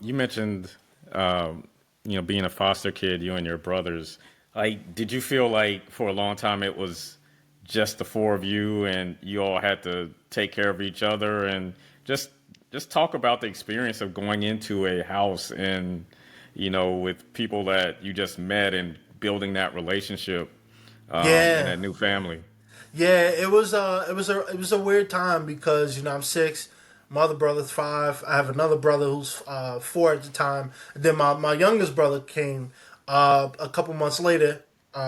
you mentioned, being a foster kid, you and your brothers. Like, did you feel like for a long time it was just the four of you and you all had to take care of each other and just just talk about the experience of going into a house and with people that you just met and building that relationship and Yeah, that new family. yeah. It was a weird time because I'm six. My other brother's five. I have another brother who's four at the time. And then my youngest brother came a couple months later.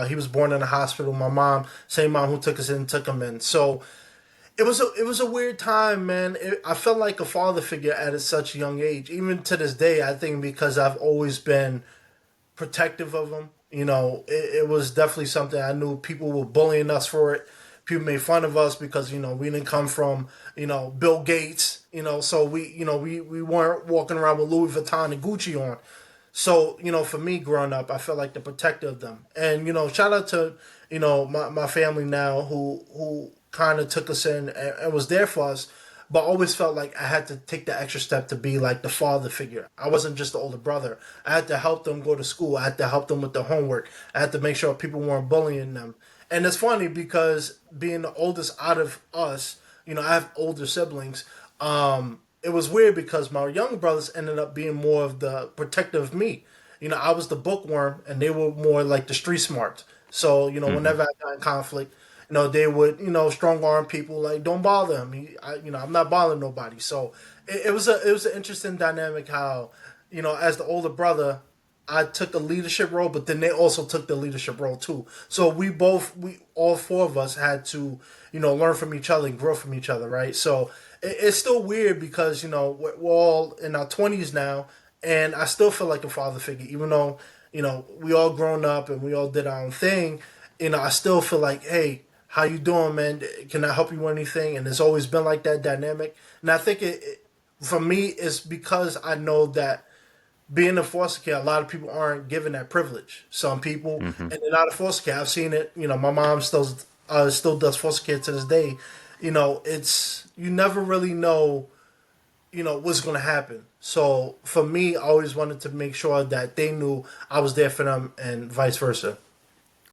He was born in a hospital. My mom, same mom who took us in, took him in. So it was a weird time, man. I felt like a father figure at such a young age. Even to this day, I think because I've always been protective of him. It was definitely something I knew people were bullying us for it. People made fun of us because we didn't come from Bill Gates. So we weren't walking around with Louis Vuitton and Gucci on. So for me growing up, I felt like the protector of them. And shout out to my family now who kind of took us in and was there for us. But I always felt like I had to take the extra step to be like the father figure. I wasn't just the older brother. I had to help them go to school. I had to help them with the homework. I had to make sure people weren't bullying them. And it's funny because being the oldest out of us, I have older siblings. It was weird because my younger brothers ended up being more of the protector of me. I was the bookworm and they were more like the street smart. So, Hmm. whenever I got in conflict, they would, strong arm people like, don't bother him. I'm not bothering nobody. So it was an interesting dynamic how, as the older brother, I took a leadership role, but then they also took the leadership role too. So we all four of us had to, learn from each other and grow from each other, right? So it's still weird because we're all in our 20s now, and I still feel like a father figure, even though we all grown up and we all did our own thing. I still feel like, hey, how you doing, man? Can I help you with anything? And it's always been like that dynamic. And I think for me, it's because I know that being a foster care, a lot of people aren't given that privilege. Some people, Hmm. and they're not a foster care. I've seen it. My mom still does foster care to this day. It's you never really know what's going to happen. So for me, I always wanted to make sure that they knew I was there for them, and vice versa.